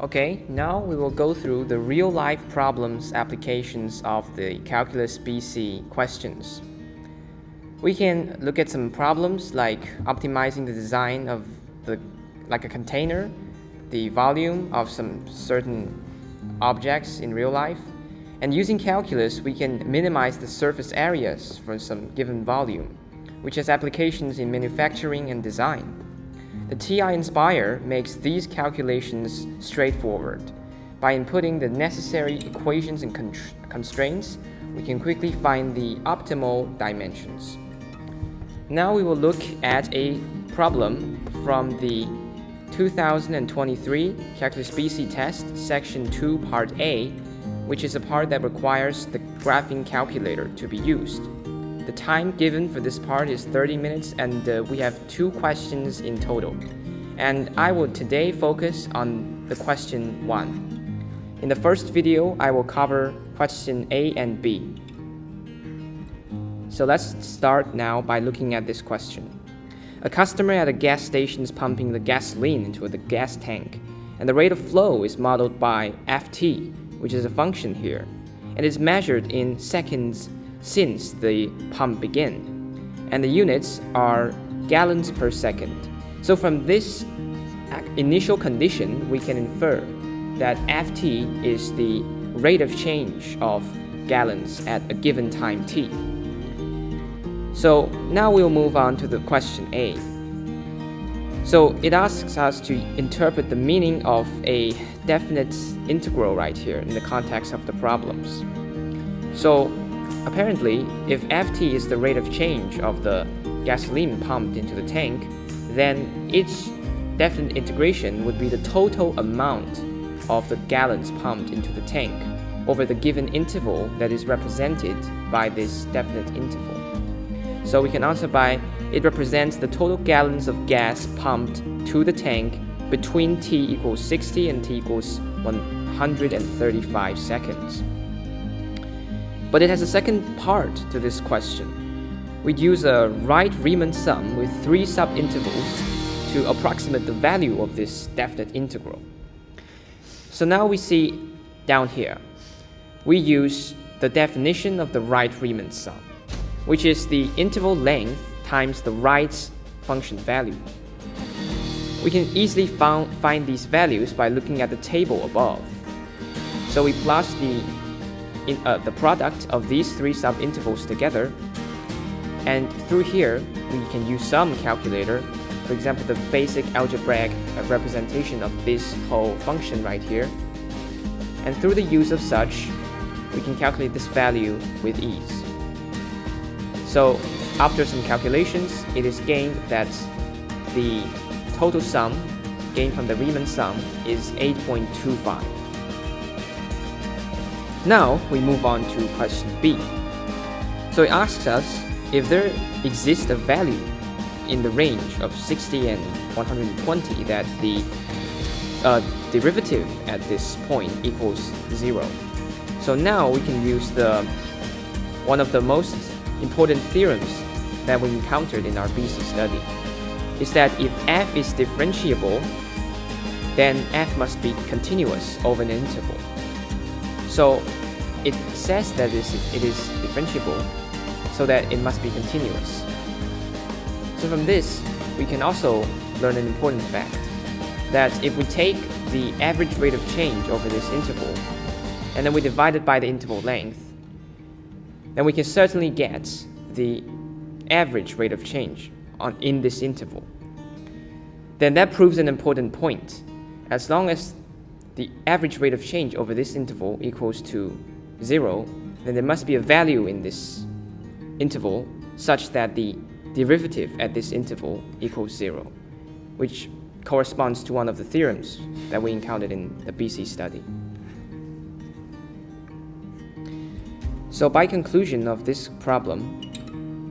Okay, now we will go through the real-life problems applications of the Calculus BC questions. We can look at some problems like optimizing the design of a container, the volume of some certain objects in real life, and using calculus we can minimize the surface areas for some given volume, which has applications in manufacturing and design. The TI-nspire makes these calculations straightforward. By inputting the necessary equations and constraints, we can quickly find the optimal dimensions. Now we will look at a problem from the 2023 Calculus BC test, Section 2, Part A, which is a part that requires the graphing calculator to be used. The time given for this part is 30 minutes and we have 2 questions in total. And I will today focus on the question 1. In the first video, I will cover question A and B. So let's start now by looking at this question. A customer at a gas station is pumping the gasoline into the gas tank, and the rate of flow is modeled by Ft, which is a function here, and is measured in seconds since the pump began, and the units are gallons per second. So from this initial condition, we can infer that Ft is the rate of change of gallons at a given time t. So now we'll move on to the question A. So it asks us to interpret the meaning of a definite integral right here in the context of the problems. So apparently, if Ft is the rate of change of the gasoline pumped into the tank, then each definite integration would be the total amount of the gallons pumped into the tank over the given interval that is represented by this definite interval. So we can answer by, it represents the total gallons of gas pumped to the tank between t equals 60 and t equals 135 seconds. But it has a second part to this question. We'd use a Wright-Riemann sum with 3 sub-intervals to approximate the value of this definite integral. So now we see down here, we use the definition of the Wright-Riemann sum, which is the interval length times the Wright's function value. We can easily find these values by looking at the table above. So we plot the product of these 3 sub-intervals together, and through here we can use some calculator, for example the basic algebraic representation of this whole function right here, and through the use of such we can calculate this value with ease. So after some calculations, it is gained that the total sum gained from the Riemann sum is 8.25. Now we move on to question B. So it asks us if there exists a value in the range of 60 and 120 that the derivative at this point equals 0. So now we can use one of the most important theorems that we encountered in our BC study, is that if f is differentiable, then f must be continuous over an interval. So it says that it is differentiable, so that it must be continuous. So from this, we can also learn an important fact, that if we take the average rate of change over this interval, and then we divide it by the interval length, then we can certainly get the average rate of change in this interval. Then that proves an important point. As long as the average rate of change over this interval equals to 0, then there must be a value in this interval such that the derivative at this interval equals 0, which corresponds to one of the theorems that we encountered in the BC study. So by conclusion of this problem,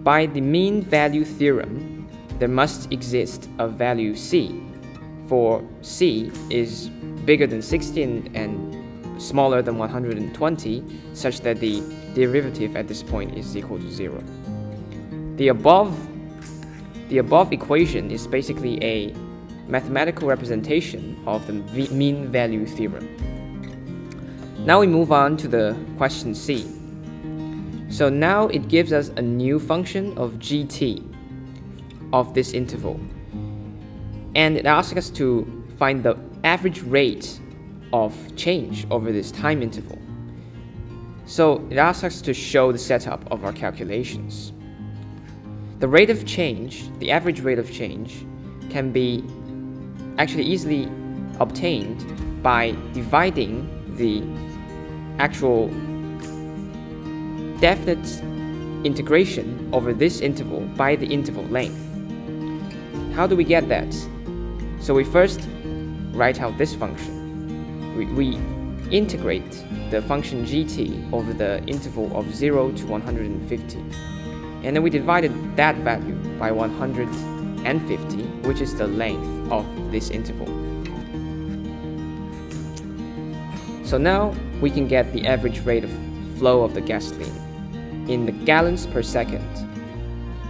by the mean value theorem, there must exist a value c, for c is bigger than 60 and smaller than 120, such that the derivative at this point is equal to 0. The above equation is basically a mathematical representation of the mean value theorem. Now we move on to the question C. So now it gives us a new function of gt of this interval. And it asks us to find the average rate of change over this time interval. So it asks us to show the setup of our calculations. The rate of change, the average rate of change, can be actually easily obtained by dividing the actual definite integration over this interval by the interval length. How do we get that? So we first write out this function. We integrate the function gt over the interval of 0 to 150. And then we divided that value by 150, which is the length of this interval. So now we can get the average rate of flow of the gasoline in the gallons per second,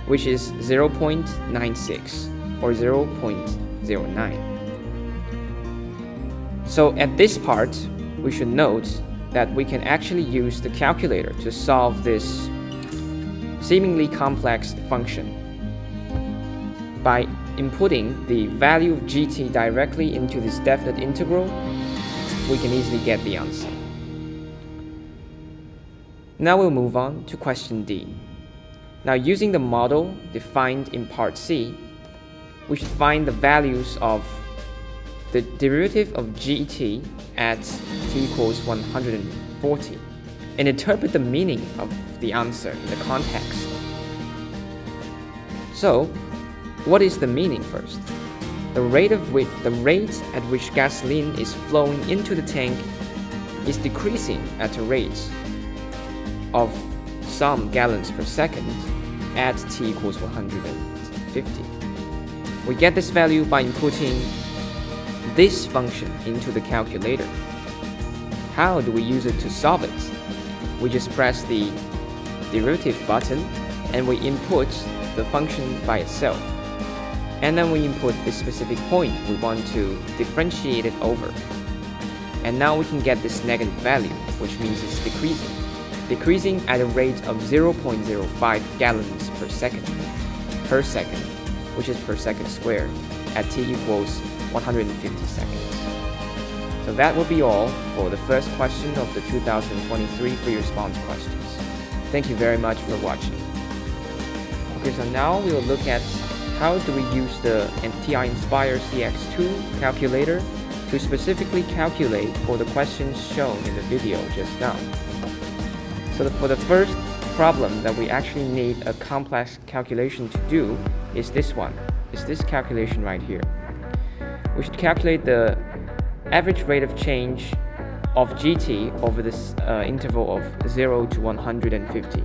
which is 0.96 or 0.09. So at this part, we should note that we can actually use the calculator to solve this seemingly complex function. By inputting the value of gt directly into this definite integral, we can easily get the answer. Now we'll move on to question D. Now using the model defined in part C, we should find the values of the derivative of gt at t equals 140 and interpret the meaning of the answer in the context. So, what is the meaning first? The rate at which gasoline is flowing into the tank is decreasing at a rate of some gallons per second at t equals 150. We get this value by inputting this function into the calculator. How do we use it to solve it? We just press the derivative button and we input the function by itself. And then we input the specific point we want to differentiate it over. And now we can get this negative value, which means it's decreasing at a rate of 0.05 gallons per second, which is per second squared, at t equals 150 seconds. So that will be all for the first question of the 2023 free response questions. Thank you very much for watching. Okay, so now we will look at how do we use the TI-nspire CX2 calculator to specifically calculate for the questions shown in the video just now. So for the first problem that we actually need a complex calculation to do is this one. It's this calculation right here. We should calculate the average rate of change of gt over this interval of 0 to 150.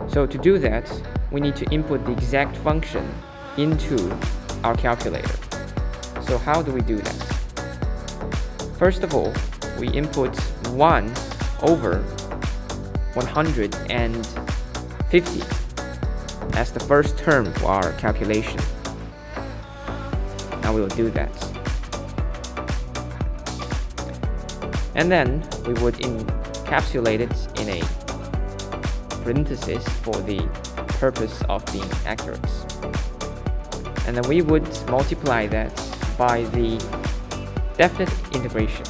So to do that, we need to input the exact function into our calculator. So how do we do that? First of all, we input 1 over 150 as the first term for our calculation. Now we will do that. And then we would encapsulate it in a parenthesis for the purpose of being accurate. And then we would multiply that by the definite integration.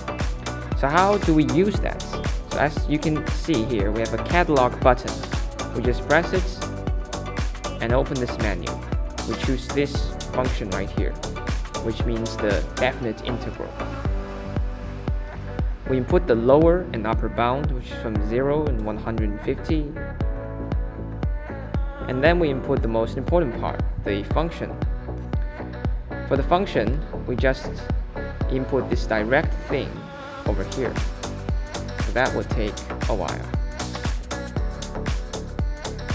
So how do we use that? So as you can see here, we have a catalog button. We just press it and open this menu. We choose this function right here, which means the definite integral. We input the lower and upper bound, which is from 0 and 150. And then we input the most important part, the function. For the function, we just input this direct thing over here. So that would take a while.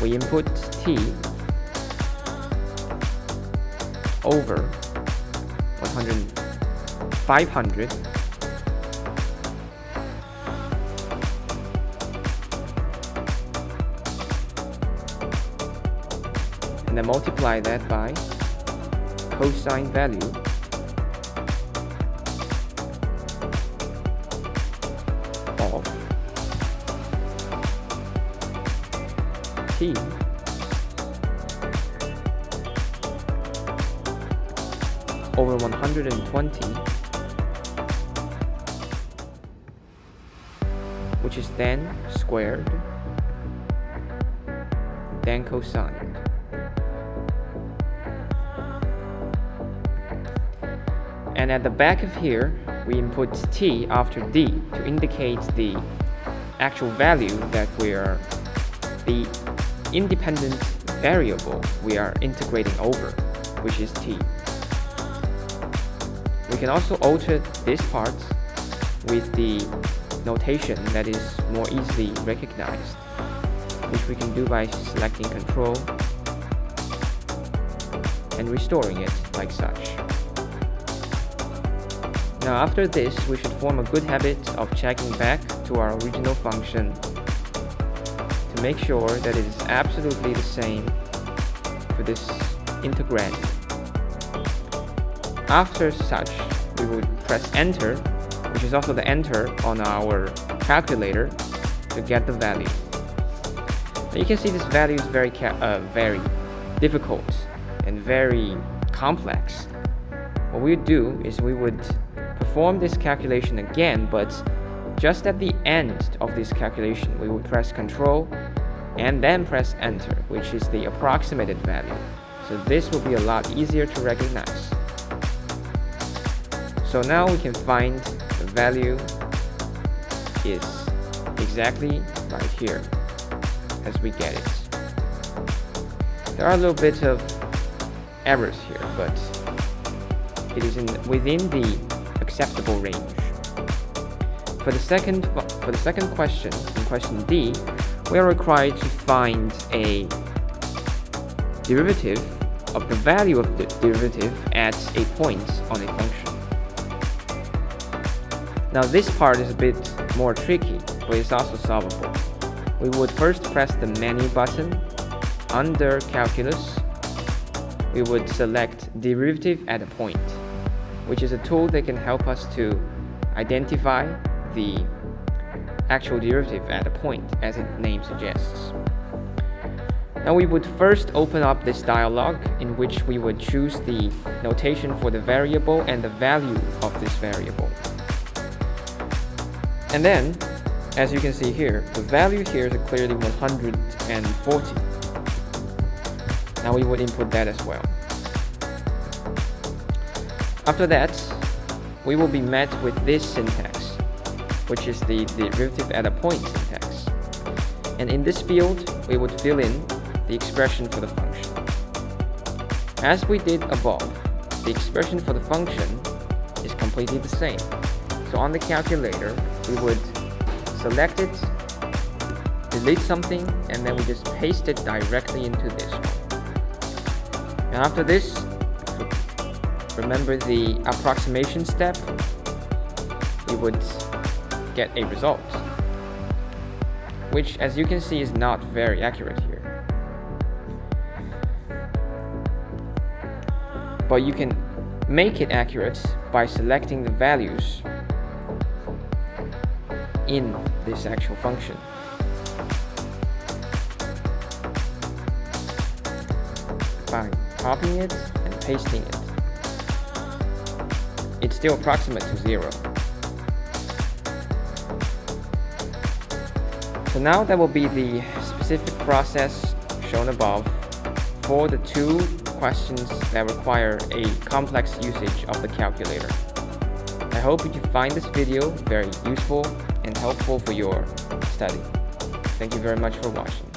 We input t over 500 and then multiply that by cosine value of t over 120, which is then squared, then cosigned. And at the back of here, we input t after d to indicate the actual value that the independent variable we are integrating over, which is t. We can also alter this part with the notation that is more easily recognized, which we can do by selecting Control and restoring it like such. Now after this, we should form a good habit of checking back to our original function to make sure that it is absolutely the same for this integrand. After such, we would press Enter, which is also the Enter on our calculator, to get the value. Now you can see this value is very difficult and very complex. What we would do is we would perform this calculation again, but just at the end of this calculation, we would press Control and then press Enter, which is the approximated value. So this will be a lot easier to recognize. So now we can find the value is exactly right here as we get it. There are a little bit of errors here, but it is within the acceptable range. For the second question, in question D, we are required to find a derivative of the value of the derivative at a point on a function. Now this part is a bit more tricky, but it's also solvable. We would first press the menu button. Under Calculus, we would select Derivative at a Point, which is a tool that can help us to identify the actual derivative at a point, as its name suggests. Now we would first open up this dialog in which we would choose the notation for the variable and the value of this variable. And then, as you can see here, the value here is clearly 140. Now we would input that as well. After that, we will be met with this syntax, which is the derivative at a point syntax. And in this field, we would fill in the expression for the function. As we did above, the expression for the function is completely the same. So on the calculator, we would select it, delete something, and then we just paste it directly into this one. And after this, remember the approximation step, we would get a result, which, as you can see, is not very accurate here. But you can make it accurate by selecting the values in this actual function. By copying it and pasting it, it's still approximate to 0. So now that will be the specific process shown above for the two questions that require a complex usage of the calculator. I hope you find this video very useful and helpful for your study. Thank you very much for watching.